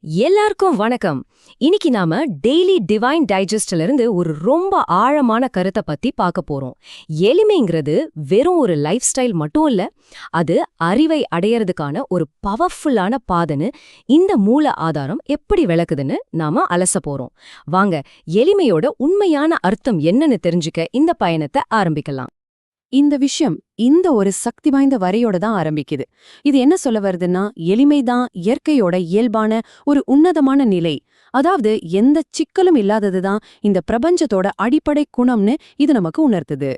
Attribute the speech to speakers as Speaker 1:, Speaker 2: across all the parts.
Speaker 1: எல்லாருக்கும் வணக்கம். இன்னைக்கு நாம டெய்லி டிவைன் டைஜஸ்ட்ல இருந்து ஒரு ரொம்ப ஆழமான கருத்தை பத்தி பார்க்க போறோம். எளிமைங்கிறது வெறும் ஒரு லைஃப் ஸ்டைல் மட்டும் இல்ல, அது அறிவை அடையறதுக்கான ஒரு பவர்ஃபுல்லான பாதைன்னு இந்த மூல ஆதாரம் எப்படி விளக்குதுன்னு நாம அலச போறோம். வாங்க, எளிமையோட உண்மையான அர்த்தம் என்னன்னு தெரிஞ்சுக்க இந்த பயணத்தை ஆரம்பிக்கலாம்.
Speaker 2: இந்த விஷயம் இந்த ஒரு சக்தி வாய்ந்த வரையோட தான் ஆரம்பிக்குது. இது என்ன சொல்ல வருதுன்னா, எளிமைதான் இயற்கையோட இயல்பான ஒரு உன்னதமான நிலை. அதாவது எந்த சிக்கலும் இல்லாததுதான் இந்த பிரபஞ்சத்தோட அடிப்படை குணம்னு இது நமக்கு உணர்த்துது.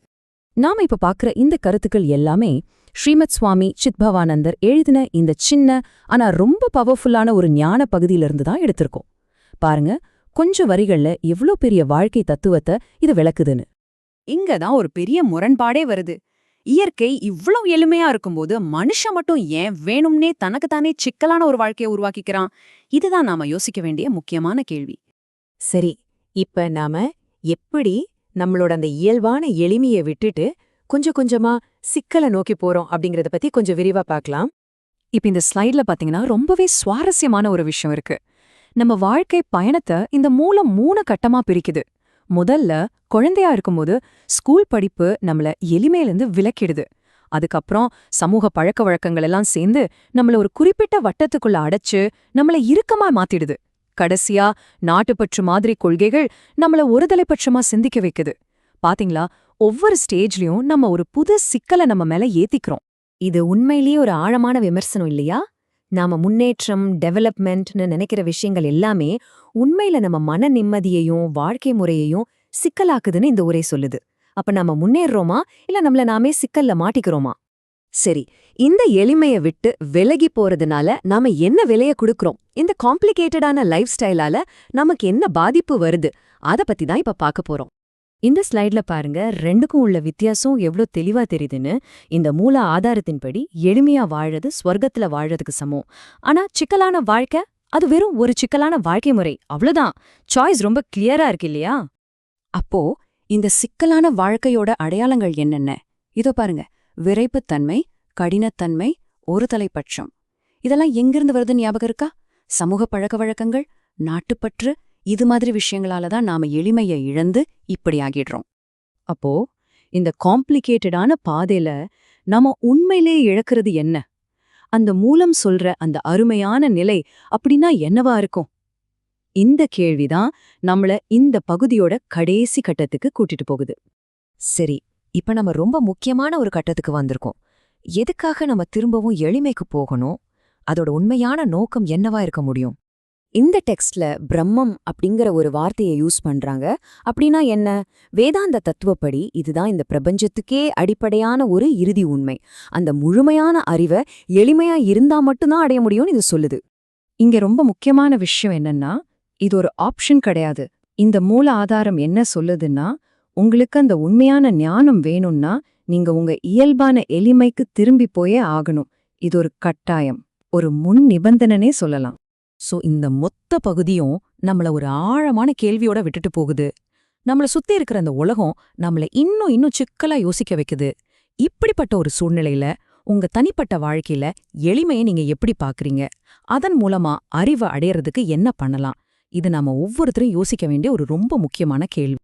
Speaker 2: நாம இப்ப பாக்குற இந்த கருத்துக்கள் எல்லாமே ஸ்ரீமத் சுவாமி சித்பவானந்தர் எழுதின இந்த சின்ன ஆனா ரொம்ப பவர்ஃபுல்லான ஒரு ஞான பகுதியிலிருந்து தான் எடுத்திருக்கோம். பாருங்க, கொஞ்சம் வரிகள்ல எவ்ளோ பெரிய வாழ்க்கை தத்துவத்தை இது விளக்குதுன்னு. இங்கதான் ஒரு பெரிய முரண்பாடே வருது. இயற்கை இவ்வளவு எளிமையா இருக்கும்போது மனுஷன் மட்டும் ஏன் வேணும்னே தனக்குத்தானே சிக்கலான ஒரு வாழ்க்கையை உருவாக்கிக்கிறான்? இதுதான் நாம யோசிக்க வேண்டிய முக்கியமான கேள்வி.
Speaker 3: சரி, இப்ப நாம எப்படி நம்மளோட அந்த இயல்பான எளிமையை விட்டுட்டு கொஞ்சம் கொஞ்சமா சிக்கலை நோக்கி போறோம் அப்படிங்கறத பத்தி கொஞ்சம் விரிவா பார்க்கலாம்.
Speaker 2: இப்ப இந்த ஸ்லைட்ல பாத்தீங்கன்னா ரொம்பவே சுவாரஸ்யமான ஒரு விஷயம் இருக்கு. நம்ம வாழ்க்கை பயணத்தை இந்த மூலம் 3 கட்டமா பிரிக்குது. முதல்ல, குழந்தையா இருக்கும்போது ஸ்கூல் படிப்பு நம்மள எளிமையிலிருந்து விலக்கிடுது. அதுக்கப்புறம் சமூக பழக்க வழக்கங்கள் எல்லாம் சேர்ந்து நம்மள ஒரு குறிப்பிட்ட வட்டத்துக்குள்ள அடைச்சு நம்மள இறுக்கமா மாத்திடுது. கடைசியா, நாட்டுப்பற்று மாதிரி கொள்கைகள் நம்மள ஒருதலைப்பட்சமா சிந்திக்க வைக்குது. பாத்தீங்களா, ஒவ்வொரு ஸ்டேஜ்லயும் நம்ம ஒரு புது சிக்கலை நம்ம மேல ஏத்திக்கிறோம்.
Speaker 1: இது உண்மையிலேயே ஒரு ஆழமான விமர்சனம் இல்லையா? நாம முன்னேற்றம், டெவலப்மெண்ட்னு நினைக்கிற விஷயங்கள் எல்லாமே உண்மையில நம்ம மன நிம்மதியையும் வாழ்க்கை முறையையும் சிக்கலாக்குதுன்னு இந்த உரை சொல்லுது. அப்ப நாம முன்னேறோமா இல்ல நம்மள நாமே சிக்கல்ல மாட்டிக்கிறோமா? சரி, இந்த எளிமையை விட்டு விலகி போறதுனால நாம என்ன விலைய கொடுக்கறோம்? இந்த காம்ப்ளிகேட்டடான லைஃப் ஸ்டைலால நமக்கு என்ன பாதிப்பு வருது? அத பத்தி தான் இப்ப பார்க்க போறோம். இந்த ஸ்லைட்ல பாருங்க, ரெண்டுக்கும் உள்ள வித்தியாசம் எவ்ளோ தெளிவா தெரியுதுன்னு. இந்த மூல ஆதாரத்தின்படி எளிமையா வாழறது ஸ்வர்க்கத்துல வாழறதுக்கு சமம். ஆனா சிக்கலான வாழ்க்கை அது வெறும் ஒரு சிக்கலான வாழ்க்கை முறை, அவ்வளவுதான். சாய்ஸ் ரொம்ப கிளியரா இருக்கு இல்லையா?
Speaker 2: அப்போ இந்த சிக்கலான வாழ்க்கையோட அடையாளங்கள் என்னென்ன? இதோ பாருங்க, விரைப்புத்தன்மை, கடினத்தன்மை, ஒருதலைப்பட்சம். இதெல்லாம் எங்கிருந்து வருதுன்னு ஞாபகம் இருக்கா? சமூக பழக்க வழக்கங்கள், நாட்டுப்பற்று, இது மாதிரி விஷயங்களால தான் நாம எளிமையை இழந்து இப்படி ஆகிடுறோம்.
Speaker 3: அப்போ இந்த காம்ப்ளிகேட்டடான பாதையில நாம உண்மையிலே இழக்கிறது என்ன? அந்த மூலம் சொல்ற அந்த அருமையான நிலை அப்படின்னா என்னவா இருக்கும்? இந்த கேள்விதான் நம்மள இந்த பகுதியோட கடைசி கட்டத்துக்கு கூட்டிட்டு போகுது.
Speaker 1: சரி, இப்ப நம்ம ரொம்ப முக்கியமான ஒரு கட்டத்துக்கு வந்திருக்கோம். எதுக்காக நம்ம திரும்பவும் எளிமைக்கு போகணும்? அதோட உண்மையான நோக்கம் என்னவா இருக்க முடியும்? இந்த டெக்ஸ்ட்ல பிரம்மம் அப்படிங்கிற ஒரு வார்த்தையை யூஸ் பண்றாங்க. அப்படின்னா என்ன? வேதாந்த தத்துவப்படி இதுதான் இந்த பிரபஞ்சத்துக்கே அடிப்படையான ஒரு இறுதி உண்மை. அந்த முழுமையான அறிவை எளிமையா இருந்தா மட்டும்தான் அடைய முடியும்னு இது சொல்லுது.
Speaker 3: இங்க ரொம்ப முக்கியமான விஷயம் என்னன்னா, இது ஒரு ஆப்ஷன் கிடையாது. இந்த மூல ஆதாரம் என்ன சொல்லுதுன்னா, உங்களுக்கு அந்த உண்மையான ஞானம் வேணும்னா நீங்க உங்க இயல்பான எளிமைக்கு திரும்பி போயே ஆகணும். இது ஒரு கட்டாயம், ஒரு முன் நிபந்தனனே சொல்லலாம்.
Speaker 2: சோ இந்த மொத்த பகுதியும் நம்மள ஒரு ஆழமான கேள்வியோட விட்டுட்டு போகுது. நம்மள சுத்தி இருக்கிற அந்த உலகம் நம்மள இன்னும் சிக்கலா யோசிக்க வைக்குது. இப்படிப்பட்ட ஒரு சூழ்நிலையில உங்க தனிப்பட்ட வாழ்க்கையில எளிமையை நீங்க எப்படி பாக்குறீங்க? அதன் மூலமா அறிவை அடையறதுக்கு என்ன பண்ணலாம்? இது நாம ஒவ்வொருத்தரும் யோசிக்க வேண்டிய ஒரு ரொம்ப முக்கியமான கேள்வி.